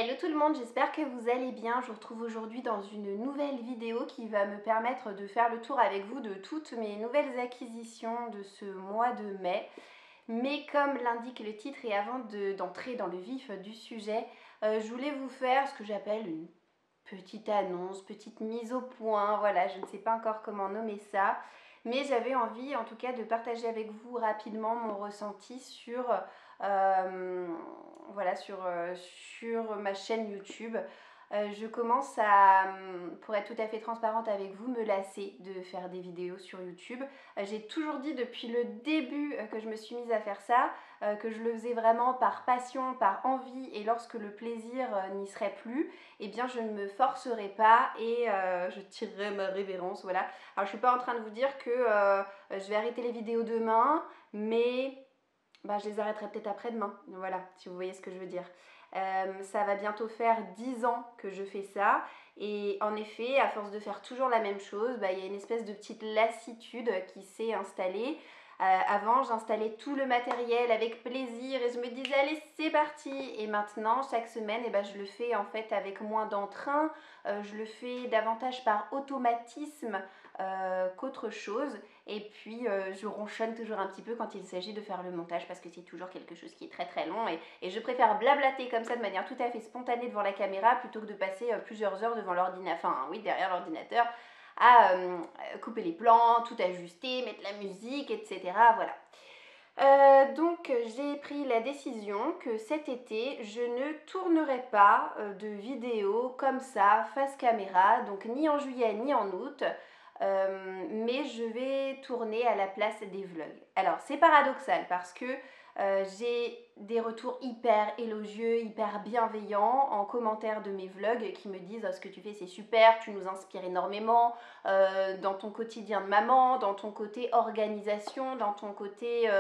Hello tout le monde, j'espère que vous allez bien. Je vous retrouve aujourd'hui dans une nouvelle vidéo qui va me permettre de faire le tour avec vous de toutes mes nouvelles acquisitions de ce mois de mai. Mais comme l'indique le titre et avant d'entrer dans le vif du sujet, je voulais vous faire ce que j'appelle une petite annonce, petite mise au point, voilà, je ne sais pas encore comment nommer ça, mais j'avais envie en tout cas de partager avec vous rapidement mon ressenti sur, euh, voilà, sur ma chaîne YouTube. Je commence à, pour être tout à fait transparente avec vous, me lasser de faire des vidéos sur YouTube. J'ai toujours dit depuis le début que je me suis mise à faire ça, que je le faisais vraiment par passion, par envie, et lorsque le plaisir n'y serait plus, eh bien je ne me forcerai pas et je tirerai ma révérence, voilà. Alors je suis pas en train de vous dire que je vais arrêter les vidéos demain, mais bah, je les arrêterai peut-être après-demain, voilà, si vous voyez ce que je veux dire. Ça va bientôt faire 10 ans que je fais ça, et en effet, à force de faire toujours la même chose, bah, y a une espèce de petite lassitude qui s'est installée. Avant, j'installais tout le matériel avec plaisir et je me disais allez c'est parti. Et maintenant, chaque semaine, eh ben, je le fais en fait avec moins d'entrain, je le fais davantage par automatisme qu'autre chose. Et puis je ronchonne toujours un petit peu quand il s'agit de faire le montage parce que c'est toujours quelque chose qui est très très long et je préfère blablater comme ça de manière tout à fait spontanée devant la caméra plutôt que de passer plusieurs heures devant l'ordinateur, enfin oui derrière l'ordinateur à couper les plans, tout ajuster, mettre la musique, etc. Voilà. Donc j'ai pris la décision que cet été je ne tournerai pas de vidéos comme ça face caméra, donc ni en juillet ni en août, mais je vais tourner à la place des vlogs. Alors c'est paradoxal parce que j'ai des retours hyper élogieux, hyper bienveillants en commentaire de mes vlogs qui me disent oh, ce que tu fais c'est super, tu nous inspires énormément dans ton quotidien de maman, dans ton côté organisation, dans ton côté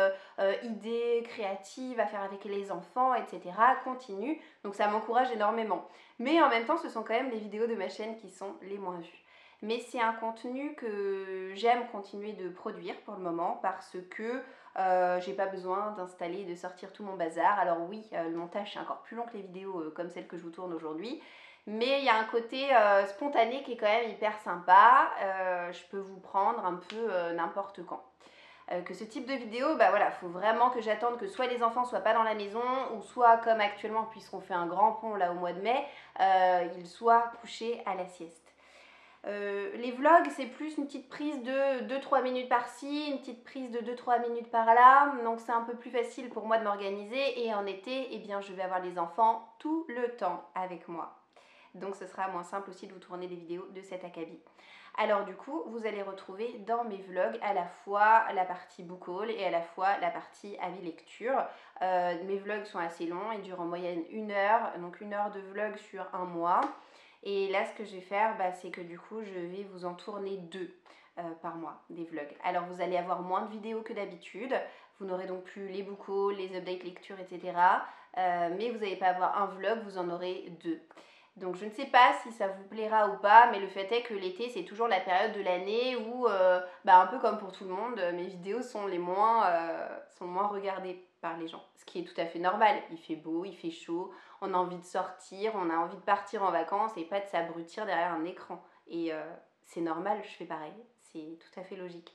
idées créatives à faire avec les enfants, etc. Continue, donc ça m'encourage énormément. Mais en même temps ce sont quand même les vidéos de ma chaîne qui sont les moins vues. Mais c'est un contenu que j'aime continuer de produire pour le moment parce que j'ai pas besoin d'installer et de sortir tout mon bazar. Alors oui, le montage c'est encore plus long que les vidéos comme celle que je vous tourne aujourd'hui. Mais il y a un côté spontané qui est quand même hyper sympa. Je peux vous prendre un peu n'importe quand. Que ce type de vidéo, bah voilà, faut vraiment que j'attende que soit les enfants soient pas dans la maison, ou soit comme actuellement, puisqu'on fait un grand pont là au mois de mai, ils soient couchés à la sieste. Les vlogs, c'est plus une petite prise de 2-3 minutes par-ci, une petite prise de 2-3 minutes par-là, donc c'est un peu plus facile pour moi de m'organiser, et en été, eh bien, je vais avoir les enfants tout le temps avec moi. Donc ce sera moins simple aussi de vous tourner des vidéos de cet acabit. Alors du coup, vous allez retrouver dans mes vlogs à la fois la partie book haul et à la fois la partie avis lecture. Mes vlogs sont assez longs, ils durent en moyenne 1 heure, donc 1 heure de vlog sur un mois. Et là, ce que je vais faire, bah, c'est que du coup, je vais vous en tourner 2 par mois, des vlogs. Alors, vous allez avoir moins de vidéos que d'habitude. Vous n'aurez donc plus les book hauls, les updates lecture, etc. Mais vous n'allez pas avoir un vlog, vous en aurez 2. Donc je ne sais pas si ça vous plaira ou pas, mais le fait est que l'été c'est toujours la période de l'année où, bah, un peu comme pour tout le monde, mes vidéos sont moins regardées par les gens. Ce qui est tout à fait normal, il fait beau, il fait chaud, on a envie de sortir, on a envie de partir en vacances et pas de s'abrutir derrière un écran. Et c'est normal, je fais pareil, c'est tout à fait logique.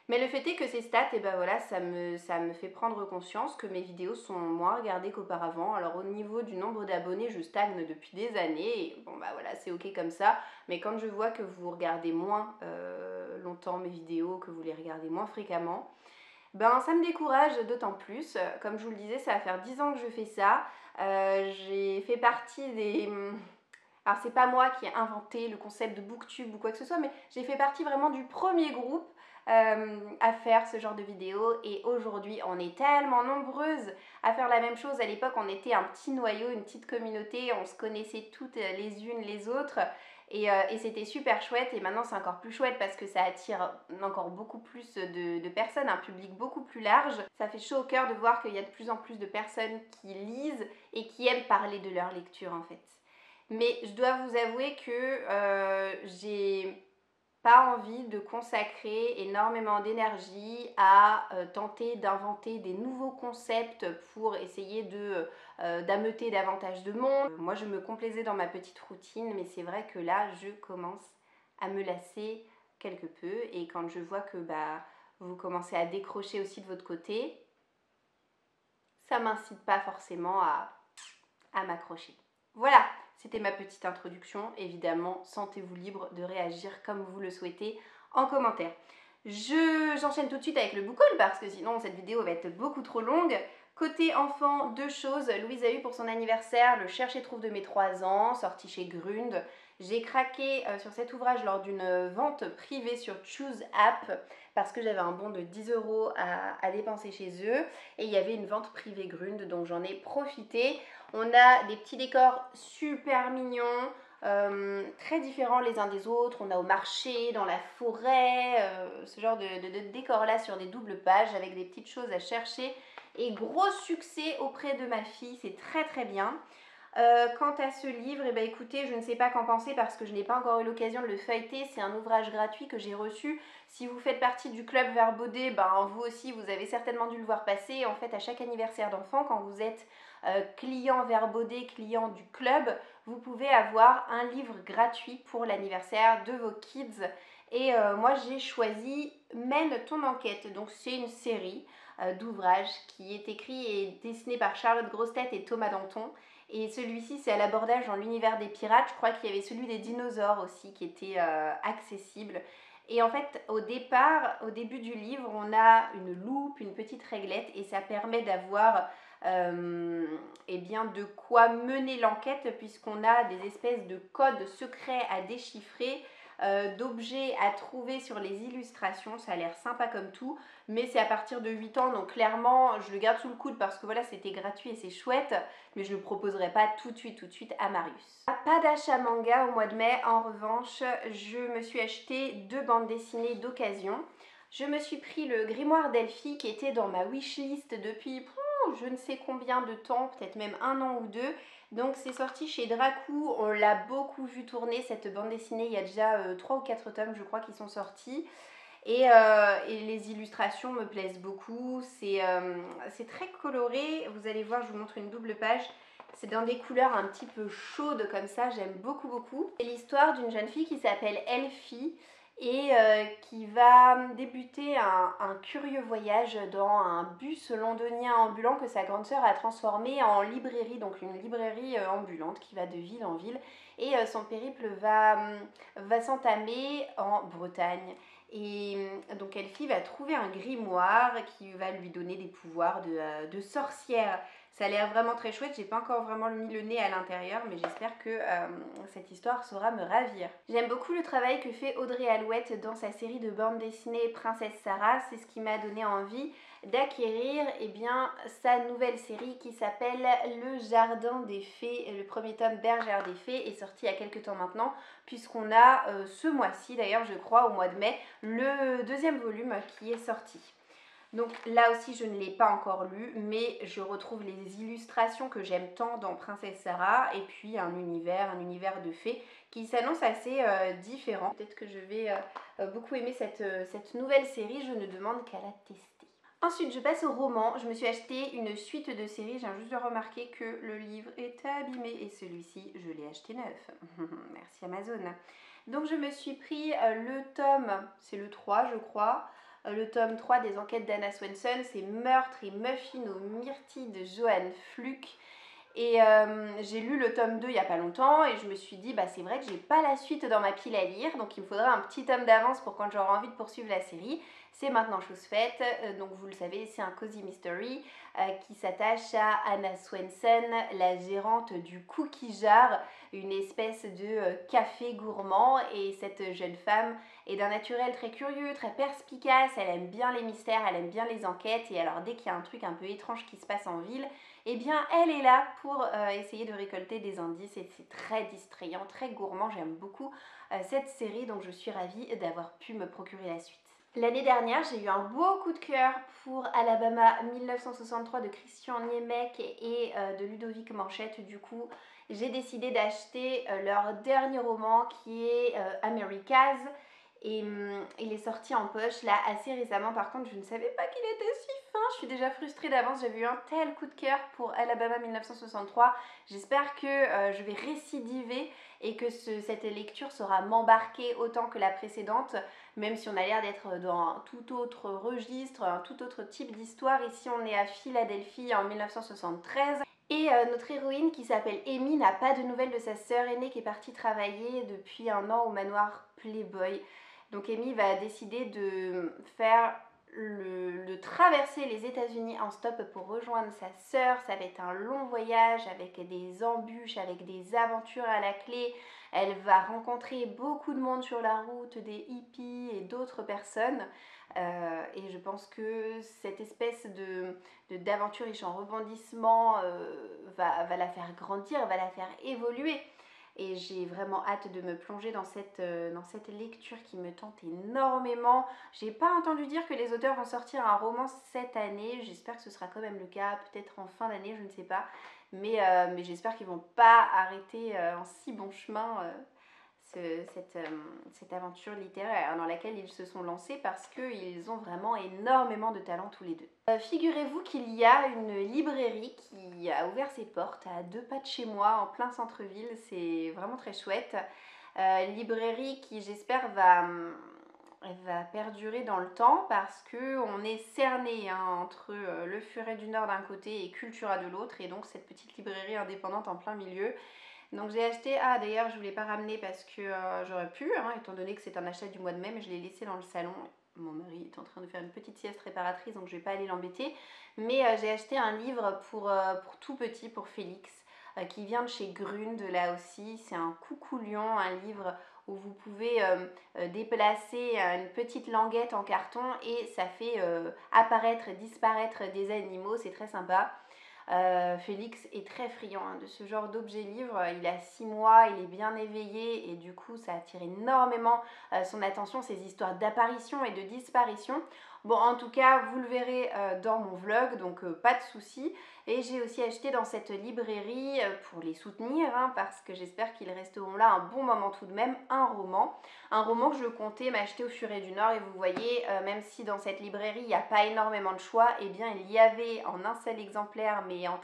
Mais le fait est que ces stats, et ben voilà, ça me fait prendre conscience que mes vidéos sont moins regardées qu'auparavant. Alors au niveau du nombre d'abonnés, je stagne depuis des années. Et bon bah voilà, c'est ok comme ça. Mais quand je vois que vous regardez moins longtemps mes vidéos, que vous les regardez moins fréquemment, ben ça me décourage d'autant plus. Comme je vous le disais, ça va faire 10 ans que je fais ça. J'ai fait partie des... Alors c'est pas moi qui ai inventé le concept de booktube ou quoi que ce soit, mais j'ai fait partie vraiment du premier groupe à faire ce genre de vidéos, et aujourd'hui on est tellement nombreuses à faire la même chose. À l'époque on était un petit noyau, une petite communauté, on se connaissait toutes les unes les autres, et c'était super chouette. Et maintenant c'est encore plus chouette parce que ça attire encore beaucoup plus de personnes, un public beaucoup plus large. Ça fait chaud au cœur de voir qu'il y a de plus en plus de personnes qui lisent et qui aiment parler de leur lecture en fait. Mais je dois vous avouer que j'ai pas envie de consacrer énormément d'énergie à tenter d'inventer des nouveaux concepts pour essayer d'ameuter davantage de monde. Moi, je me complaisais dans ma petite routine, mais c'est vrai que là, je commence à me lasser quelque peu. Et quand je vois que vous commencez à décrocher aussi de votre côté, ça m'incite pas forcément à m'accrocher. Voilà, c'était ma petite introduction. Évidemment, sentez-vous libre de réagir comme vous le souhaitez en commentaire. J'enchaîne tout de suite avec le book haul parce que sinon cette vidéo va être beaucoup trop longue. Côté enfant, deux choses. Louise a eu pour son anniversaire le Cherche et Trouve de mes 3 ans, sorti chez Grund. J'ai craqué sur cet ouvrage lors d'une vente privée sur Choose App parce que j'avais un bon de 10 € à dépenser chez eux et il y avait une vente privée Grund, donc j'en ai profité. On a des petits décors super mignons, très différents les uns des autres. On a au marché, dans la forêt, ce genre de décor là sur des doubles pages avec des petites choses à chercher. Et gros succès auprès de ma fille, c'est très très bien. Quant à ce livre, eh ben, écoutez, je ne sais pas qu'en penser parce que je n'ai pas encore eu l'occasion de le feuilleter. C'est un ouvrage gratuit que j'ai reçu. Si vous faites partie du club Verbaudet, vous aussi, vous avez certainement dû le voir passer. En fait, à chaque anniversaire d'enfant, quand vous êtes client Verbaudet, client du club, vous pouvez avoir un livre gratuit pour l'anniversaire de vos kids. Et moi, j'ai choisi Mène ton enquête. Donc, c'est une série d'ouvrages qui est écrit et dessiné par Charlotte Grossetête et Thomas Danton. Et celui-ci, c'est à l'abordage dans l'univers des pirates. Je crois qu'il y avait celui des dinosaures aussi qui était accessible. Et en fait, au début du livre, on a une loupe, une petite réglette, et ça permet d'avoir de quoi mener l'enquête puisqu'on a des espèces de codes secrets à déchiffrer, d'objets à trouver sur les illustrations. Ça a l'air sympa comme tout, mais c'est à partir de 8 ans, donc clairement je le garde sous le coude parce que voilà, c'était gratuit et c'est chouette, mais je ne le proposerai pas tout de suite à Marius. Pas d'achat manga au mois de mai. En revanche, je me suis acheté 2 bandes dessinées d'occasion. Je me suis pris le Grimoire d'Elphie qui était dans ma wishlist depuis je ne sais combien de temps, peut-être même 1 an ou 2. Donc c'est sorti chez Dracou, on l'a beaucoup vu tourner cette bande dessinée, il y a déjà 3 ou 4 tomes je crois qui sont sortis. Et les illustrations me plaisent beaucoup, c'est très coloré, vous allez voir, je vous montre une double page. C'est dans des couleurs un petit peu chaudes comme ça, j'aime beaucoup. C'est l'histoire d'une jeune fille qui s'appelle Elphie et qui va débuter un curieux voyage dans un bus londonien ambulant que sa grande sœur a transformé en librairie, donc une librairie ambulante qui va de ville en ville. Et son périple va s'entamer en Bretagne. Et donc Elphie va trouver un grimoire qui va lui donner des pouvoirs de sorcière. Ça a l'air vraiment très chouette, j'ai pas encore vraiment mis le nez à l'intérieur, mais j'espère que cette histoire saura me ravir. J'aime beaucoup le travail que fait Audrey Alouette dans sa série de bande dessinée Princesse Sarah, c'est ce qui m'a donné envie d'acquérir sa nouvelle série qui s'appelle Le Jardin des Fées. Le premier tome Bergère des Fées est sorti il y a quelques temps maintenant, puisqu'on a ce mois-ci d'ailleurs je crois au mois de mai le 2e volume qui est sorti. Donc là aussi je ne l'ai pas encore lu, mais je retrouve les illustrations que j'aime tant dans Princesse Sarah et puis un univers de fées qui s'annonce assez différent. Peut-être que je vais beaucoup aimer cette nouvelle série, je ne demande qu'à la tester. Ensuite, je passe au roman. Je me suis acheté une suite de séries. Je viens juste de remarquer que le livre est abîmé et celui-ci, je l'ai acheté neuf. Merci Amazon. Donc, je me suis pris le tome, c'est le 3, je crois. Le tome 3 des enquêtes d'Anna Swenson. C'est Meurtre et Muffin aux myrtilles de Johann Fluck. Et j'ai lu le tome 2 il n'y a pas longtemps et je me suis dit c'est vrai que j'ai pas la suite dans ma pile à lire, donc il me faudra un petit tome d'avance pour quand j'aurai envie de poursuivre la série. C'est maintenant chose faite, donc vous le savez, c'est un cozy mystery qui s'attache à Anna Swenson, la gérante du Cookie Jar, une espèce de café gourmand, et cette jeune femme est d'un naturel très curieux, très perspicace, elle aime bien les mystères, elle aime bien les enquêtes, et alors dès qu'il y a un truc un peu étrange qui se passe en ville, elle est là pour essayer de récolter des indices et c'est très distrayant, très gourmand. J'aime beaucoup cette série, donc je suis ravie d'avoir pu me procurer la suite. L'année dernière, j'ai eu un beau coup de cœur pour Alabama 1963 de Christian Niemek et de Ludovic Manchette. Du coup, j'ai décidé d'acheter leur dernier roman qui est Americas. Et il est sorti en poche là assez récemment. Par contre, je ne savais pas qu'il était si fin. Je suis déjà frustrée d'avance. J'avais eu un tel coup de cœur pour Alabama 1963. J'espère que je vais récidiver et que cette lecture saura m'embarquer autant que la précédente, même si on a l'air d'être dans un tout autre registre, un tout autre type d'histoire. Ici, on est à Philadelphie en 1973. Et notre héroïne qui s'appelle Amy n'a pas de nouvelles de sa sœur aînée qui est partie travailler depuis un an au manoir Playboy. Donc Amy va décider de traverser les États-Unis en stop pour rejoindre sa sœur. Ça va être un long voyage avec des embûches, avec des aventures à la clé. Elle va rencontrer beaucoup de monde sur la route, des hippies et d'autres personnes. Et je pense que cette espèce d'aventure riche en rebondissements va la faire grandir, va la faire évoluer. Et j'ai vraiment hâte de me plonger dans cette lecture qui me tente énormément. J'ai pas entendu dire que les auteurs vont sortir un roman cette année. J'espère que ce sera quand même le cas, peut-être en fin d'année, je ne sais pas. Mais j'espère qu'ils vont pas arrêter en si bon chemin cette aventure littéraire dans laquelle ils se sont lancés parce qu'ils ont vraiment énormément de talent tous les deux. Figurez-vous qu'il y a une librairie qui a ouvert ses portes à 2 pas de chez moi, en plein centre-ville. C'est vraiment très chouette. Librairie qui, j'espère, va perdurer dans le temps parce qu'on est cerné entre le Furet du Nord d'un côté et Cultura de l'autre, et donc cette petite librairie indépendante en plein milieu. Donc j'ai acheté, d'ailleurs je ne voulais pas ramener parce que j'aurais pu, étant donné que c'est un achat du mois de mai, mais je l'ai laissé dans le salon. Mon mari est en train de faire une petite sieste réparatrice, donc je ne vais pas aller l'embêter. Mais j'ai acheté un livre pour tout petit, pour Félix, qui vient de chez Grund, là aussi. C'est un Coucou Lion, un livre où vous pouvez déplacer une petite languette en carton et ça fait apparaître, disparaître des animaux. C'est très sympa. Félix est très friand de ce genre d'objet livre. Il a 6 mois, il est bien éveillé et du coup ça attire énormément son attention, ces histoires d'apparition et de disparition. Bon, en tout cas, vous le verrez dans mon vlog, donc pas de souci. Et j'ai aussi acheté dans cette librairie, pour les soutenir, parce que j'espère qu'ils resteront là un bon moment tout de même, un roman. Un roman que je comptais m'acheter au Furet du Nord, et vous voyez, même si dans cette librairie il n'y a pas énormément de choix, eh bien il y avait en un seul exemplaire, mais en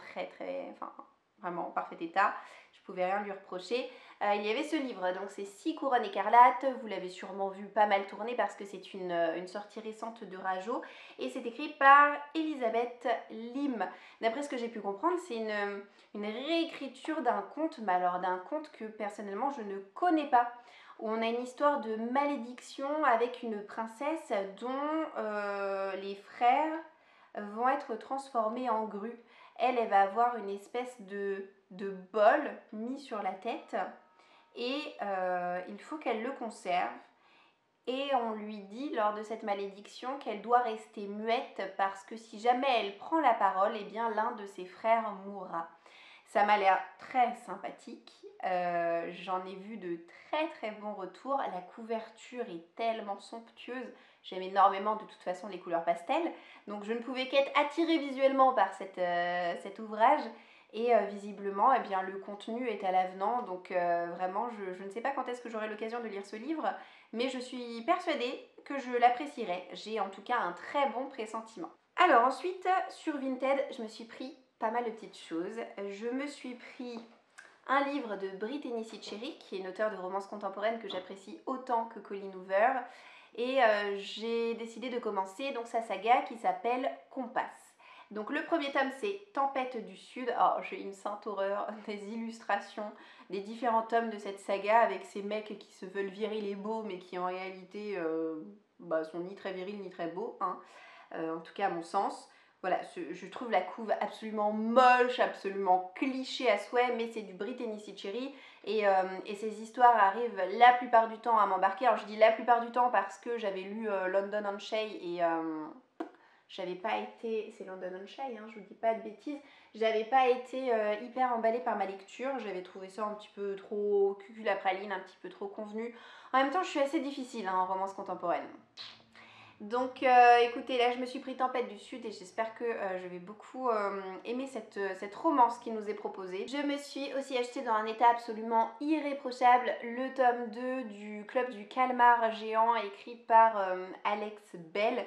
vraiment en parfait état, je pouvais rien lui reprocher. Il y avait ce livre, donc c'est 6 couronnes écarlates. Vous l'avez sûrement vu pas mal tourner parce que c'est une sortie récente de Rajo, et c'est écrit par Elisabeth Lim. D'après ce que j'ai pu comprendre, c'est une réécriture d'un conte, mais alors d'un conte que personnellement je ne connais pas, où on a une histoire de malédiction avec une princesse dont les frères vont être transformés en grues. Elle va avoir une espèce de bol mis sur la tête, et il faut qu'elle le conserve. Et on lui dit lors de cette malédiction qu'elle doit rester muette parce que si jamais elle prend la parole, eh bien l'un de ses frères mourra. Ça m'a l'air très sympathique. J'en ai vu de très très bons retours. La couverture est tellement somptueuse. J'aime énormément de toute façon les couleurs pastel. Donc je ne pouvais qu'être attirée visuellement par cet ouvrage. Et visiblement, eh bien, le contenu est à l'avenant. Donc vraiment, je ne sais pas quand est-ce que j'aurai l'occasion de lire ce livre, mais je suis persuadée que je l'apprécierai. J'ai en tout cas un très bon pressentiment. Alors ensuite, sur Vinted, je me suis pris pas mal de petites choses. Je me suis pris un livre de Brittany Cherry, qui est une auteure de romance contemporaine que j'apprécie autant que Colleen Hoover. Et j'ai décidé de commencer donc sa saga qui s'appelle Compass. Donc le premier tome, c'est Tempête du Sud. Alors j'ai une sainte horreur des illustrations des différents tomes de cette saga avec ces mecs qui se veulent virils et beaux mais qui en réalité sont ni très virils ni très beaux, en tout cas à mon sens. Voilà, je trouve la couve absolument moche, absolument cliché à souhait, mais c'est du Brittany Cherry et ces histoires arrivent la plupart du temps à m'embarquer. Alors je dis la plupart du temps parce que j'avais lu London on Shay et j'avais pas été, c'est London on Shay, je vous dis pas de bêtises, j'avais pas été hyper emballée par ma lecture, j'avais trouvé ça un petit peu trop cucul à praline, un petit peu trop convenu. En même temps, je suis assez difficile en romance contemporaine. Donc écoutez, là je me suis pris Tempête du Sud et j'espère que je vais beaucoup aimer cette romance qui nous est proposée. Je me suis aussi acheté dans un état absolument irréprochable le tome 2 du Club du Calmar géant écrit par Alex Bell.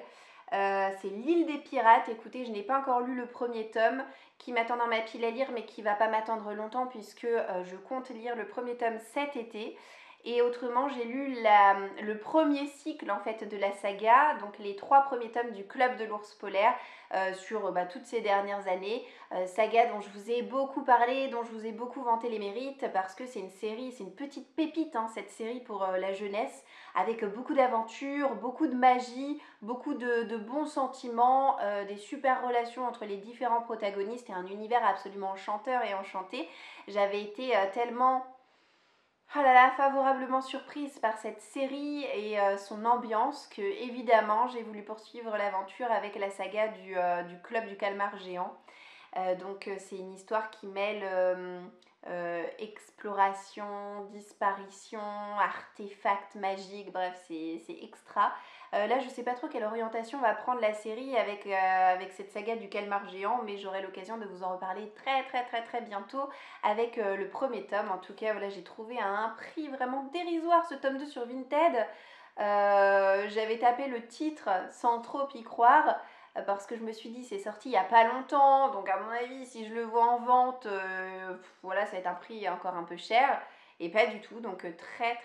C'est L'île des pirates. Écoutez, je n'ai pas encore lu le premier tome qui m'attend dans ma pile à lire mais qui va pas m'attendre longtemps puisque je compte lire le premier tome cet été. Et autrement, j'ai lu le premier cycle en fait de la saga, donc les 3 premiers tomes du Club de l'ours polaire sur toutes ces dernières années. Saga dont je vous ai beaucoup parlé, dont je vous ai beaucoup vanté les mérites, parce que c'est une série, c'est une petite pépite hein, cette série pour la jeunesse, avec beaucoup d'aventures, beaucoup de magie, beaucoup de bons sentiments, des super relations entre les différents protagonistes et un univers absolument enchanteur et enchanté. J'avais été tellement oh là là, favorablement surprise par cette série et son ambiance que évidemment j'ai voulu poursuivre l'aventure avec la saga du Club du Calmar géant. Donc c'est une histoire qui mêle exploration, disparition, artefacts magiques, bref c'est extra. Là je sais pas trop quelle orientation va prendre la série avec cette saga du Calmar géant, mais j'aurai l'occasion de vous en reparler très bientôt avec le premier tome. En tout cas voilà, j'ai trouvé à un prix vraiment dérisoire ce tome 2 sur Vinted. J'avais tapé le titre sans trop y croire parce que je me suis dit c'est sorti il n'y a pas longtemps, donc à mon avis si je le vois en vente, voilà, ça va être un prix encore un peu cher. Et pas du tout, donc très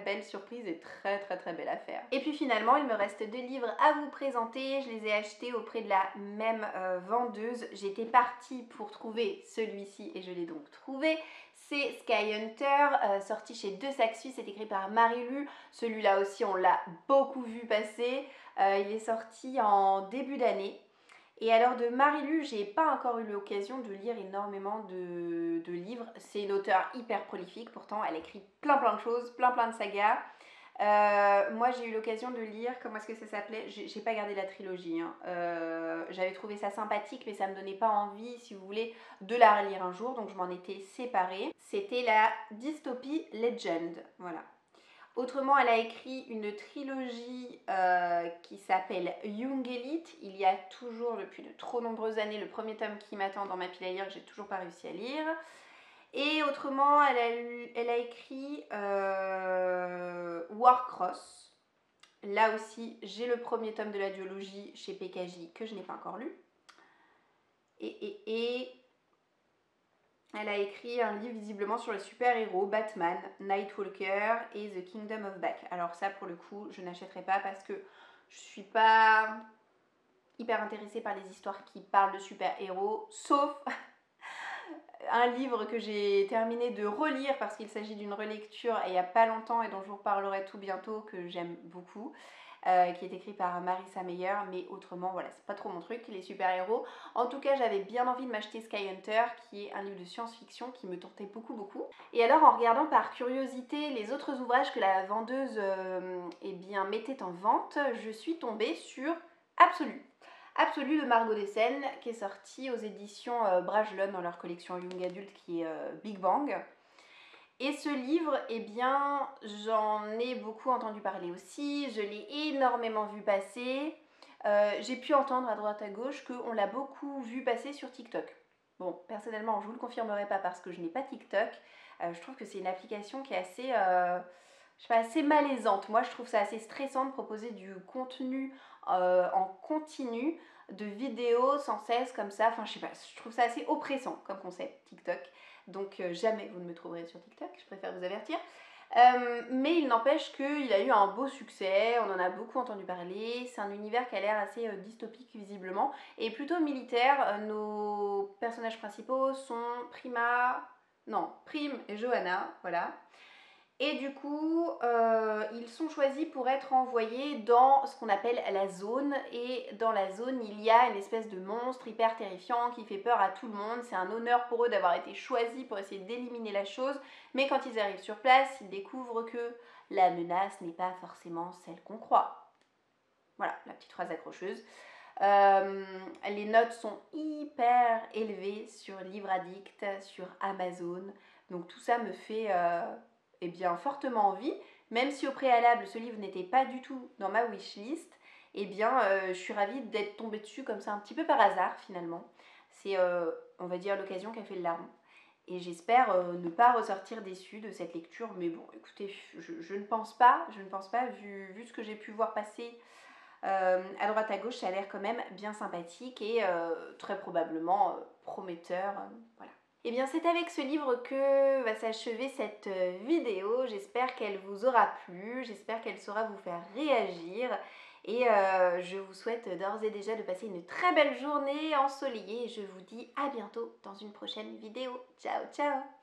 belle surprise et très belle affaire. Et puis finalement, il me reste 2 livres à vous présenter. Je les ai achetés auprès de la même vendeuse. J'étais partie pour trouver celui-ci et je l'ai donc trouvé. C'est Sky Hunter, sorti chez Deux Sacs Suisses, c'est écrit par Marie-Lu. Celui-là aussi, on l'a beaucoup vu passer. Il est sorti en début d'année. Et alors de Marie-Lu, j'ai pas encore eu l'occasion de lire énormément de livres. C'est une auteure hyper prolifique, pourtant elle écrit plein de choses, plein de sagas. Moi j'ai eu l'occasion de lire, comment est-ce que ça s'appelait? J'ai pas gardé la trilogie, hein. J'avais trouvé ça sympathique mais ça me donnait pas envie, si vous voulez, de la relire un jour, donc je m'en étais séparée. C'était la Dystopie Legend, voilà. Autrement, elle a écrit une trilogie qui s'appelle Young Elite. Il y a toujours, depuis de trop nombreuses années, le premier tome qui m'attend dans ma pile à lire que j'ai toujours pas réussi à lire. Et autrement, elle a écrit Warcross. Là aussi, j'ai le premier tome de la duologie chez PKJ que je n'ai pas encore lu. Et elle a écrit un livre visiblement sur les super-héros, Batman, Nightwalker et The Kingdom of Back. Alors ça, pour le coup, je n'achèterai pas parce que je suis pas hyper intéressée par les histoires qui parlent de super-héros, sauf un livre que j'ai terminé de relire parce qu'il s'agit d'une relecture il n'y a pas longtemps et dont je vous reparlerai tout bientôt, que j'aime beaucoup. Qui est écrit par Marissa Meyer, mais autrement, voilà, c'est pas trop mon truc, les super-héros. En tout cas, j'avais bien envie de m'acheter Sky Hunter, qui est un livre de science-fiction qui me tentait beaucoup. Et alors, en regardant par curiosité les autres ouvrages que la vendeuse eh bien, mettait en vente, je suis tombée sur Absolu. Absolu de Margot Dessen, qui est sorti aux éditions Bragelonne dans leur collection Young Adult qui est Big Bang. Et ce livre, eh bien, j'en ai beaucoup entendu parler aussi, je l'ai énormément vu passer. J'ai pu entendre à droite à gauche qu'on l'a beaucoup vu passer sur TikTok. Bon, personnellement, je ne vous le confirmerai pas parce que je n'ai pas TikTok. Je trouve que c'est une application qui est assez, je sais pas, assez malaisante. Moi, je trouve ça assez stressant de proposer du contenu en continu, de vidéos sans cesse comme ça. Enfin, je sais pas, je trouve ça assez oppressant comme concept, TikTok. Donc jamais vous ne me trouverez sur TikTok, je préfère vous avertir. Mais il n'empêche qu'il a eu un beau succès, on en a beaucoup entendu parler, c'est un univers qui a l'air assez dystopique visiblement, et plutôt militaire. Nos personnages principaux sont Prime et Johanna, voilà. Et du coup, ils sont choisis pour être envoyés dans ce qu'on appelle la zone. Et dans la zone, il y a une espèce de monstre hyper terrifiant qui fait peur à tout le monde. C'est un honneur pour eux d'avoir été choisis pour essayer d'éliminer la chose. Mais quand ils arrivent sur place, ils découvrent que la menace n'est pas forcément celle qu'on croit. Voilà, la petite phrase accrocheuse. Les notes sont hyper élevées sur Livre Addict, sur Amazon. Donc tout ça me fait eh bien, fortement envie, même si au préalable ce livre n'était pas du tout dans ma wishlist. eh bien je suis ravie d'être tombée dessus comme ça un petit peu par hasard finalement. C'est on va dire l'occasion qu'a fait le larron. Et j'espère ne pas ressortir déçue de cette lecture. Mais bon, écoutez, je ne pense pas, vu ce que j'ai pu voir passer à droite à gauche, ça a l'air quand même bien sympathique et très probablement prometteur. Voilà. Et bien c'est avec ce livre que va s'achever cette vidéo. J'espère qu'elle vous aura plu, j'espère qu'elle saura vous faire réagir. Et je vous souhaite d'ores et déjà de passer une très belle journée ensoleillée. Et je vous dis à bientôt dans une prochaine vidéo. Ciao, ciao!